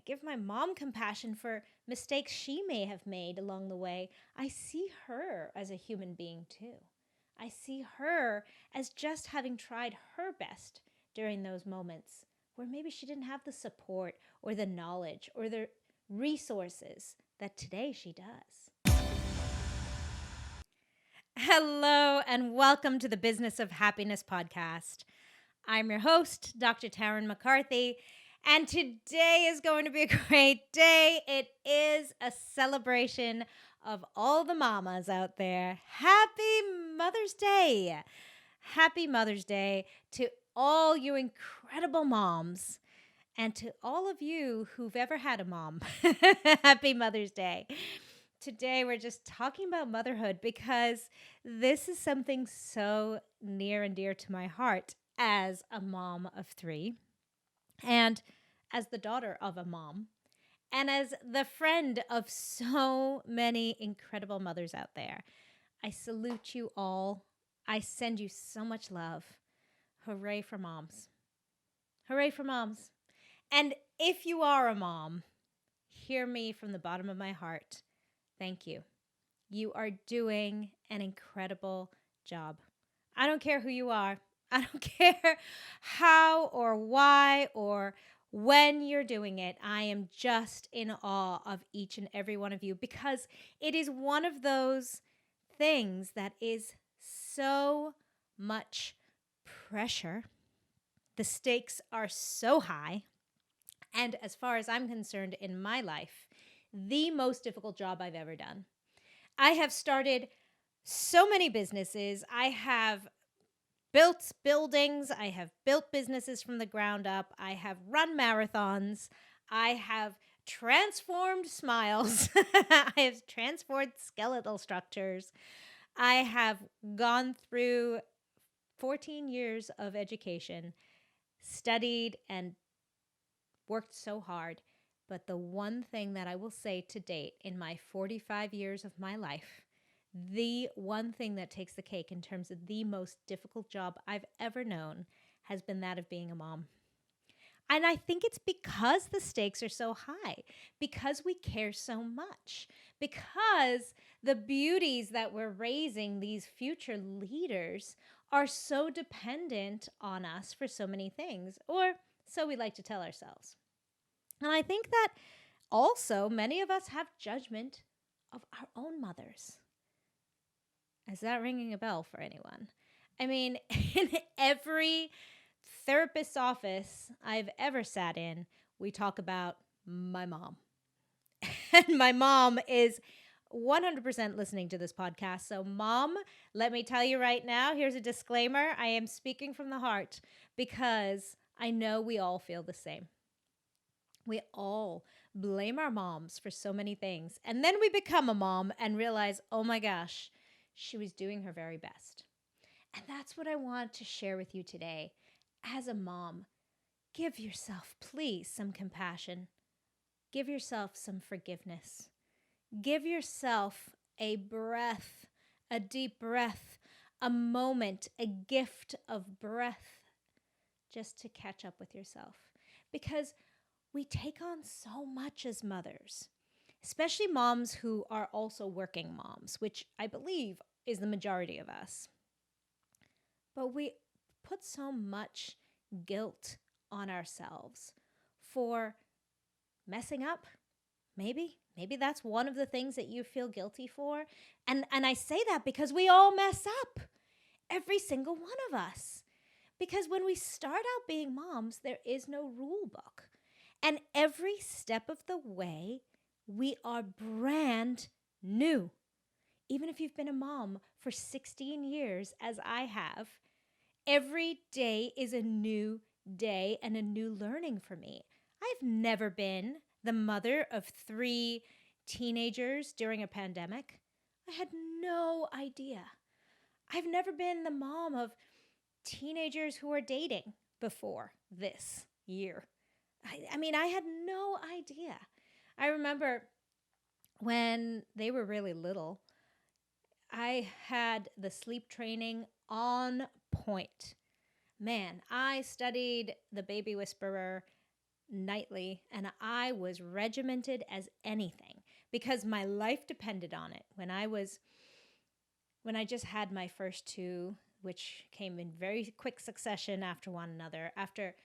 give my mom compassion for mistakes she may have made along the way. I see her as a human being too. I see her as just having tried her best during those moments where maybe she didn't have the support or the knowledge or the resources that today she does. Hello, and welcome to the Business of Happiness podcast. I'm your host, Dr. Tarryn MacCarthy, and today is going to be a great day. It is a celebration of all the mamas out there. Happy Mother's Day! Happy Mother's Day to all you incredible moms and to all of you who've ever had a mom. Happy Mother's Day. Today, we're just talking about motherhood because this is something so near and dear to my heart as a mom of three, and as the daughter of a mom, and as the friend of so many incredible mothers out there. I salute you all. I send you so much love. Hooray for moms. Hooray for moms. And if you are a mom, hear me from the bottom of my heart. Thank you. You are doing an incredible job. I don't care who you are. I don't care how or why or when you're doing it. I am just in awe of each and every one of you because it is one of those things that is so much pressure. The stakes are so high. And as far as I'm concerned in my life, the most difficult job I've ever done. I have started so many businesses. I have built buildings. I have built businesses from the ground up. I have run marathons. I have transformed smiles. I have transformed skeletal structures. I have gone through 14 years of education, studied and worked so hard. But the one thing that I will say to date in my 45 years of my life, the one thing that takes the cake in terms of the most difficult job I've ever known has been that of being a mom. And I think it's because the stakes are so high, because we care so much, because the beauties that we're raising, these future leaders, are so dependent on us for so many things, or so we like to tell ourselves. And I think that also many of us have judgment of our own mothers. Is that ringing a bell for anyone? I mean, in every therapist's office I've ever sat in, we talk about my mom. And my mom is 100% listening to this podcast. So, Mom, let me tell you right now, here's a disclaimer. I am speaking from the heart because I know we all feel the same. We all blame our moms for so many things. And then we become a mom and realize, oh my gosh, she was doing her very best. And that's what I want to share with you today. As a mom, give yourself, please, some compassion. Give yourself some forgiveness. Give yourself a breath, a deep breath, a moment, a gift of breath just to catch up with yourself. Because we take on so much as mothers, especially moms who are also working moms, which I believe is the majority of us. But we put so much guilt on ourselves for messing up. Maybe that's one of the things that you feel guilty for. And I say that because we all mess up. Every single one of us. Because when we start out being moms, there is no rule book. And every step of the way, we are brand new. Even if you've been a mom for 16 years, as I have, every day is a new day and a new learning for me. I've never been the mother of 3 teenagers during a pandemic. I had no idea. I've never been the mom of teenagers who are dating before this year. I mean, I had no idea. I remember when they were really little, I had the sleep training on point. Man, I studied the baby whisperer nightly, and I was regimented as anything because my life depended on it. When I just had my first two, which came in very quick succession after one another, after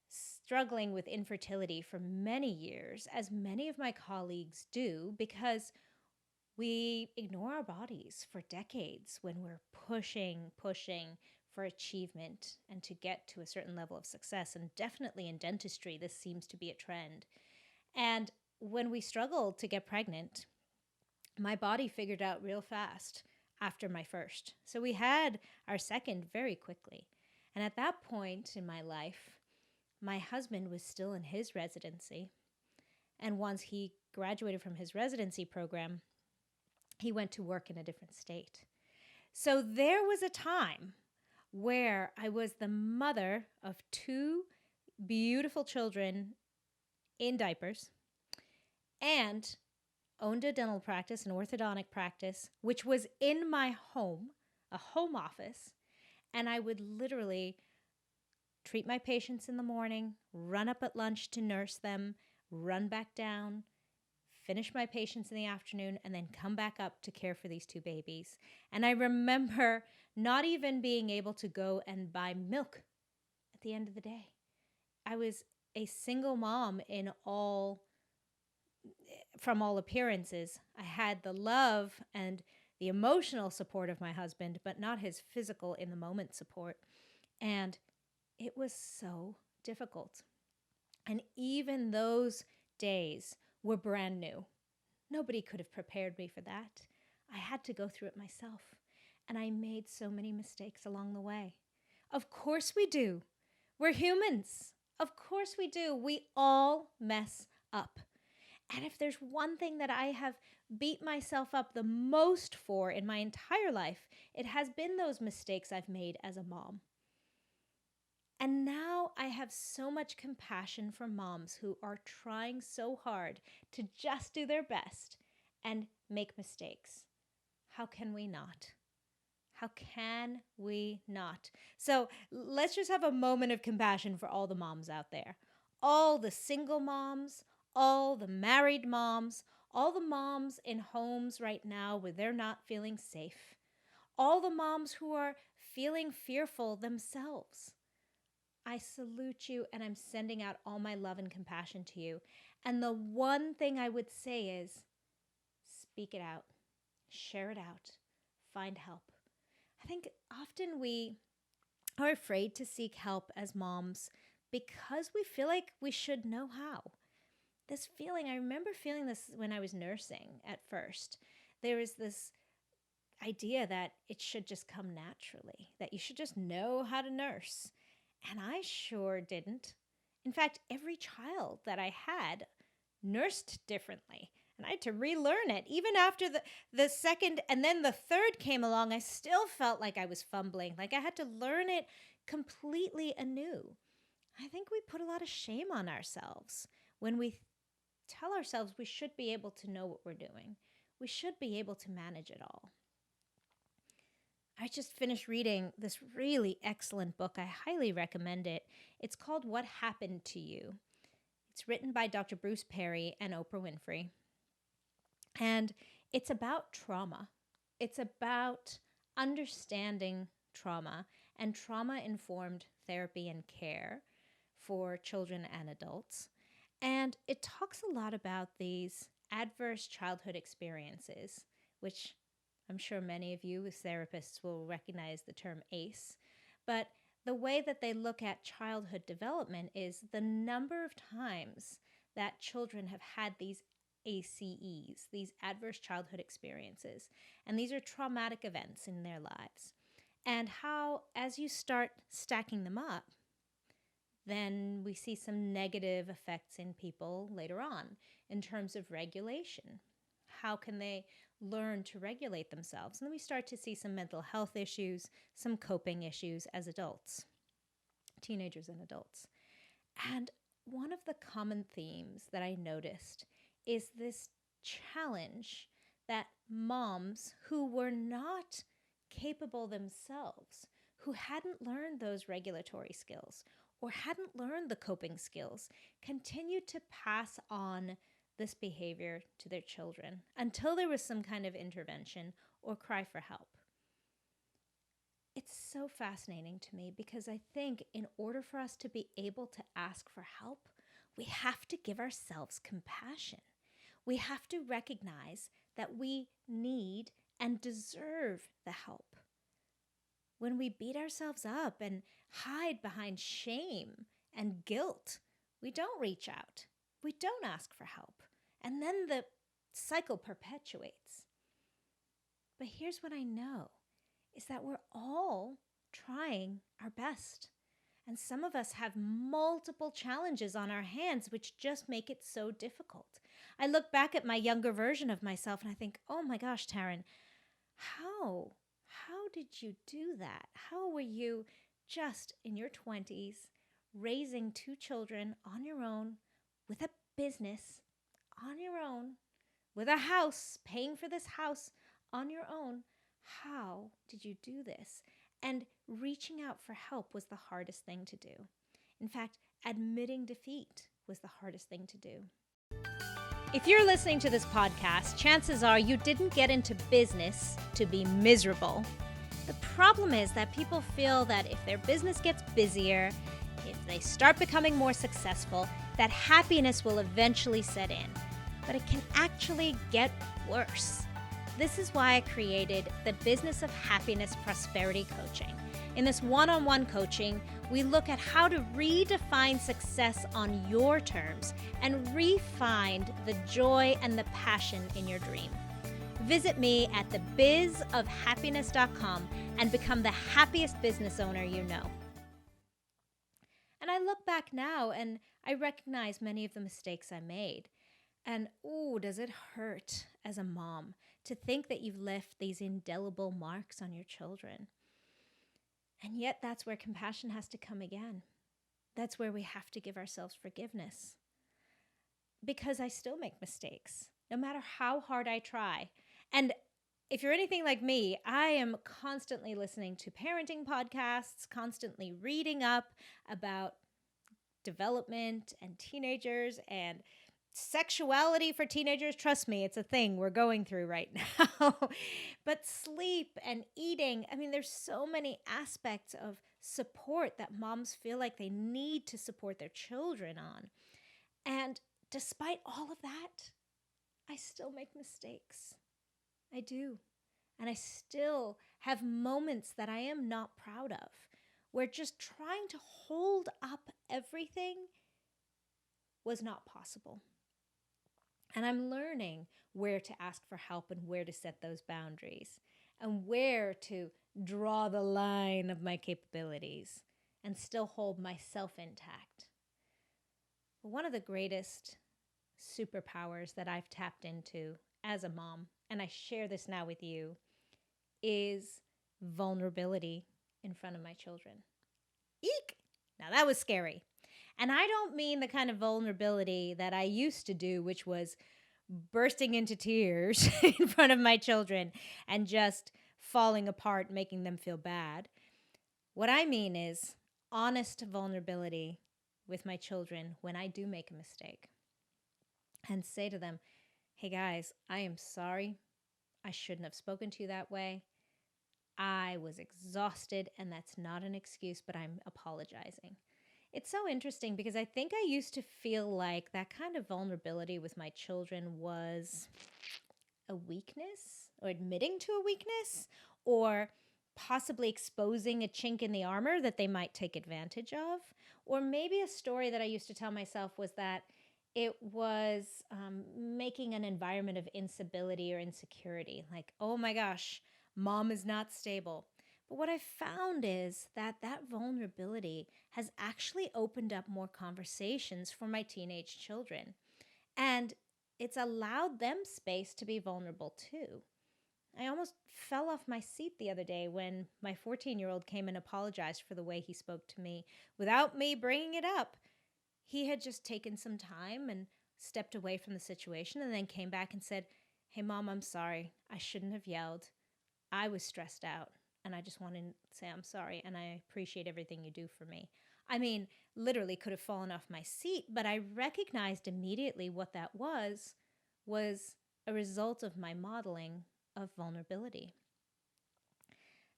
struggling with infertility for many years, as many of my colleagues do, because we ignore our bodies for decades when we're pushing for achievement and to get to a certain level of success. And definitely in dentistry, this seems to be a trend. And when we struggled to get pregnant, my body figured out real fast after my first. So we had our second very quickly. And at that point in my life, my husband was still in his residency. And once he graduated from his residency program, he went to work in a different state. So there was a time where I was the mother of two beautiful children in diapers and owned a dental practice, an orthodontic practice, which was in my home, a home office. And I would literally treat my patients in the morning, run up at lunch to nurse them, run back down, finish my patients in the afternoon, and then come back up to care for these two babies. And I remember not even being able to go and buy milk at the end of the day. I was a single mom from all appearances. I had the love and the emotional support of my husband, but not his physical in the moment support. And it was so difficult. And even those days were brand new. Nobody could have prepared me for that. I had to go through it myself. And I made so many mistakes along the way. Of course we do. We're humans. Of course we do. We all mess up. And if there's one thing that I have beat myself up the most for in my entire life, it has been those mistakes I've made as a mom. And now I have so much compassion for moms who are trying so hard to just do their best and make mistakes. How can we not? How can we not? So let's just have a moment of compassion for all the moms out there. All the single moms, all the married moms, all the moms in homes right now where they're not feeling safe. All the moms who are feeling fearful themselves. I salute you, and I'm sending out all my love and compassion to you. And the one thing I would say is speak it out, share it out, find help. I think often we are afraid to seek help as moms because we feel like we should know how. This feeling, I remember feeling this when I was nursing at first. There was this idea that it should just come naturally, that you should just know how to nurse. And I sure didn't. In fact, every child that I had nursed differently. And I had to relearn it. Even after the second and then the third came along, I still felt like I was fumbling. Like I had to learn it completely anew. I think we put a lot of shame on ourselves when we tell ourselves we should be able to know what we're doing. We should be able to manage it all. I just finished reading this really excellent book. I highly recommend it. It's called What Happened to You. It's written by Dr. Bruce Perry and Oprah Winfrey. And it's about trauma. It's about understanding trauma and trauma-informed therapy and care for children and adults. And it talks a lot about these adverse childhood experiences, which I'm sure many of you as therapists will recognize the term ACE. But the way that they look at childhood development is the number of times that children have had these ACEs, these adverse childhood experiences. And these are traumatic events in their lives. And how, as you start stacking them up, then we see some negative effects in people later on in terms of regulation. How can they learn to regulate themselves? And then we start to see some mental health issues, some coping issues as adults, teenagers and adults. And one of the common themes that I noticed is this challenge that moms who were not capable themselves, who hadn't learned those regulatory skills, or hadn't learned the coping skills continued to pass on this behavior to their children until there was some kind of intervention or cry for help. It's so fascinating to me because I think in order for us to be able to ask for help, we have to give ourselves compassion. We have to recognize that we need and deserve the help. When we beat ourselves up and hide behind shame and guilt, we don't reach out. We don't ask for help. And then the cycle perpetuates. But here's what I know, is that we're all trying our best. And some of us have multiple challenges on our hands, which just make it so difficult. I look back at my younger version of myself and I think, oh my gosh, Tarryn, how did you do that? How were you just in your 20s raising 2 children on your own, with a business on your own, with a house, paying for this house on your own? How did you do this? And reaching out for help was the hardest thing to do. In fact, admitting defeat was the hardest thing to do. If you're listening to this podcast, chances are you didn't get into business to be miserable. The problem is that people feel that if their business gets busier, if they start becoming more successful, that happiness will eventually set in. But it can actually get worse. This is why I created the Business of Happiness Prosperity Coaching. In this one-on-one coaching, we look at how to redefine success on your terms and re-find the joy and the passion in your dream. Visit me at thebizofhappiness.com and become the happiest business owner you know. And I look back now and I recognize many of the mistakes I made. And does it hurt as a mom to think that you've left these indelible marks on your children? And yet that's where compassion has to come again. That's where we have to give ourselves forgiveness. Because I still make mistakes, no matter how hard I try. And if you're anything like me, I am constantly listening to parenting podcasts, constantly reading up about development and teenagers and sexuality for teenagers. Trust me, it's a thing we're going through right now. But sleep and eating, there's so many aspects of support that moms feel like they need to support their children on. And despite all of that, I still make mistakes. I do. And I still have moments that I am not proud of, where just trying to hold up everything was not possible. And I'm learning where to ask for help and where to set those boundaries and where to draw the line of my capabilities and still hold myself intact. One of the greatest superpowers that I've tapped into as a mom, and I share this now with you, is vulnerability in front of my children. Eek! Now that was scary. And I don't mean the kind of vulnerability that I used to do, which was bursting into tears in front of my children and just falling apart, making them feel bad. What I mean is honest vulnerability with my children when I do make a mistake and say to them, hey guys, I am sorry. I shouldn't have spoken to you that way. I was exhausted and that's not an excuse, but I'm apologizing. It's so interesting because I think I used to feel like that kind of vulnerability with my children was a weakness or admitting to a weakness or possibly exposing a chink in the armor that they might take advantage of. Or maybe a story that I used to tell myself was that it was making an environment of instability or insecurity. Like, oh my gosh, mom is not stable. But what I've found is that vulnerability has actually opened up more conversations for my teenage children. And it's allowed them space to be vulnerable too. I almost fell off my seat the other day when my 14-year-old came and apologized for the way he spoke to me without me bringing it up. He had just taken some time and stepped away from the situation and then came back and said, hey, Mom, I'm sorry. I shouldn't have yelled. I was stressed out. And I just want to say I'm sorry, and I appreciate everything you do for me. I mean, literally could have fallen off my seat, but I recognized immediately what that was a result of my modeling of vulnerability.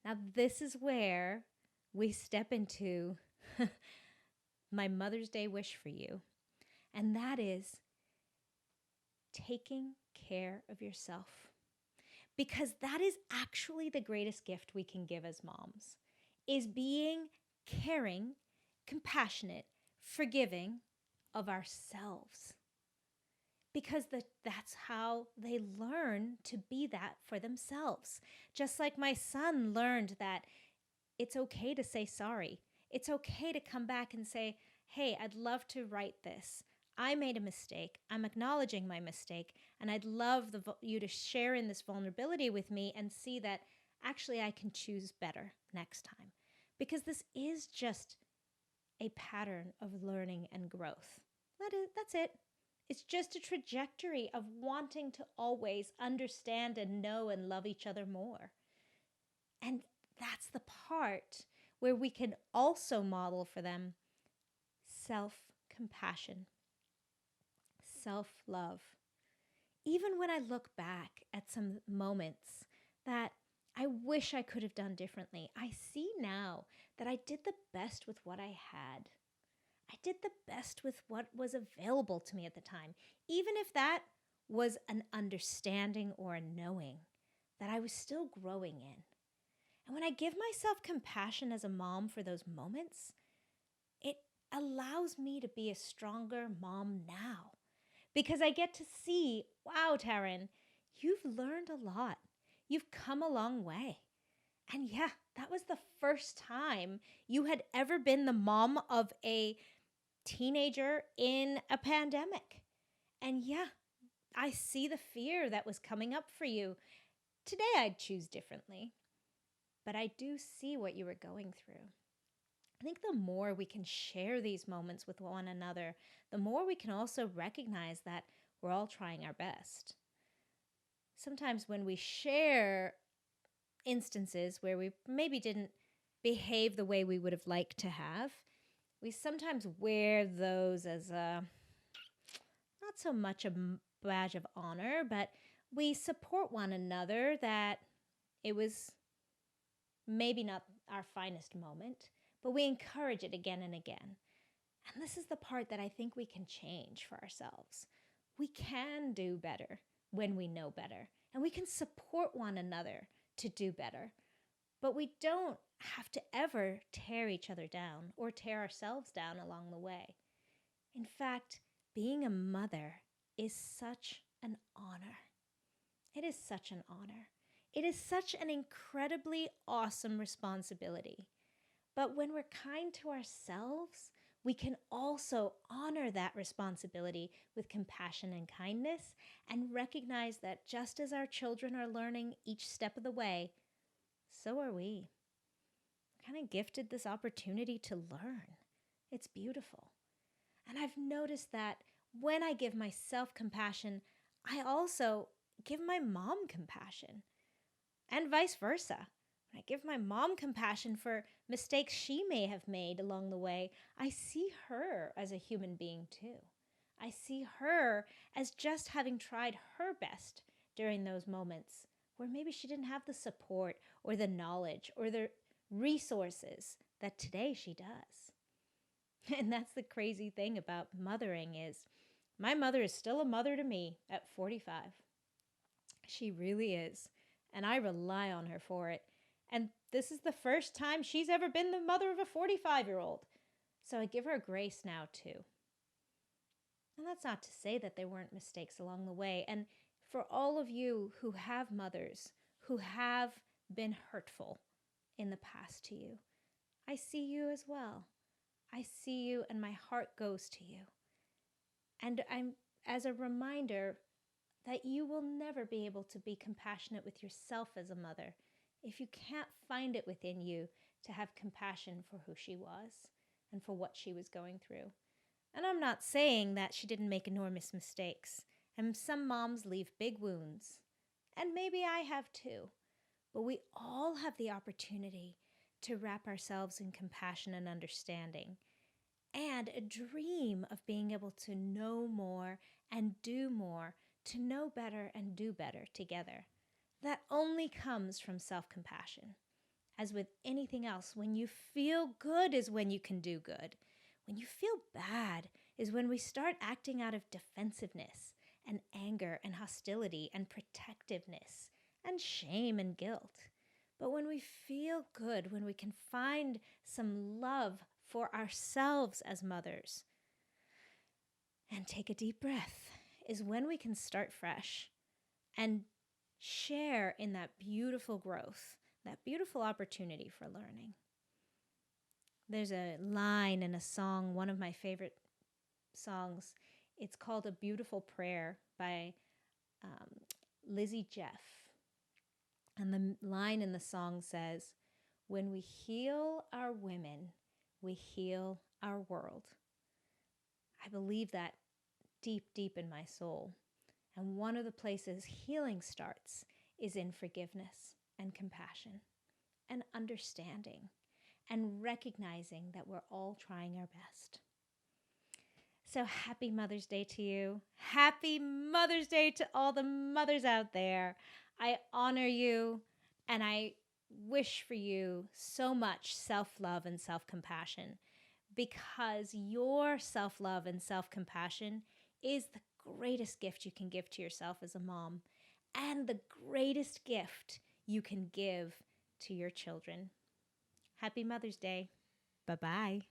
Now, this is where we step into my Mother's Day wish for you, and that is taking care of yourself. Because that is actually the greatest gift we can give as moms, is being caring, compassionate, forgiving of ourselves. Because that's how they learn to be that for themselves. Just like my son learned that it's okay to say sorry. It's okay to come back and say, hey, I'd love to write this. I made a mistake. I'm acknowledging my mistake. And I'd love you to share in this vulnerability with me and see that actually I can choose better next time. Because this is just a pattern of learning and growth. That's it. It's just a trajectory of wanting to always understand and know and love each other more. And that's the part where we can also model for them self-compassion, self-love. Even when I look back at some moments that I wish I could have done differently, I see now that I did the best with what I had. I did the best with what was available to me at the time, even if that was an understanding or a knowing that I was still growing in. And when I give myself compassion as a mom for those moments, it allows me to be a stronger mom now. Because I get to see, wow, Tarryn, you've learned a lot. You've come a long way. And yeah, that was the first time you had ever been the mom of a teenager in a pandemic. And yeah, I see the fear that was coming up for you. Today I'd choose differently. But I do see what you were going through. I think the more we can share these moments with one another, the more we can also recognize that we're all trying our best. Sometimes when we share instances where we maybe didn't behave the way we would have liked to have, we sometimes wear those as not so much a badge of honor, but we support one another that it was maybe not our finest moment, but we encourage it again and again. And this is the part that I think we can change for ourselves. We can do better when we know better, and we can support one another to do better. But we don't have to ever tear each other down or tear ourselves down along the way. In fact, being a mother is such an honor. It is such an honor. It is such an incredibly awesome responsibility. But when we're kind to ourselves, we can also honor that responsibility with compassion and kindness and recognize that just as our children are learning each step of the way, so are we. Kind of gifted this opportunity to learn. It's beautiful. And I've noticed that when I give myself compassion, I also give my mom compassion. And vice versa. When I give my mom compassion for mistakes she may have made along the way, I see her as a human being too. I see her as just having tried her best during those moments where maybe she didn't have the support or the knowledge or the resources that today she does. And that's the crazy thing about mothering is my mother is still a mother to me at 45. She really is. And I rely on her for it. And this is the first time she's ever been the mother of a 45-year-old. So I give her grace now too. And that's not to say that there weren't mistakes along the way. And for all of you who have mothers who have been hurtful in the past to you, I see you as well. I see you and my heart goes to you. And I'm as a reminder that you will never be able to be compassionate with yourself as a mother if you can't find it within you to have compassion for who she was and for what she was going through. And I'm not saying that she didn't make enormous mistakes, and some moms leave big wounds, and maybe I have too, but we all have the opportunity to wrap ourselves in compassion and understanding and a dream of being able to know more and do more, to know better and do better together. That only comes from self-compassion. As with anything else, when you feel good is when you can do good. When you feel bad is when we start acting out of defensiveness and anger and hostility and protectiveness and shame and guilt. But when we feel good, when we can find some love for ourselves as mothers and take a deep breath, is when we can start fresh and share in that beautiful growth, that beautiful opportunity for learning. There's a line in a song, one of my favorite songs. It's called A Beautiful Prayer by Lizzie Jeff. And the line in the song says, "When we heal our women, we heal our world." I believe that deep, deep in my soul. And one of the places healing starts is in forgiveness and compassion and understanding and recognizing that we're all trying our best. So happy Mother's Day to you. Happy Mother's Day to all the mothers out there. I honor you and I wish for you so much self-love and self-compassion, because your self-love and self-compassion is the greatest gift you can give to yourself as a mom and the greatest gift you can give to your children. Happy Mother's Day. Bye-bye.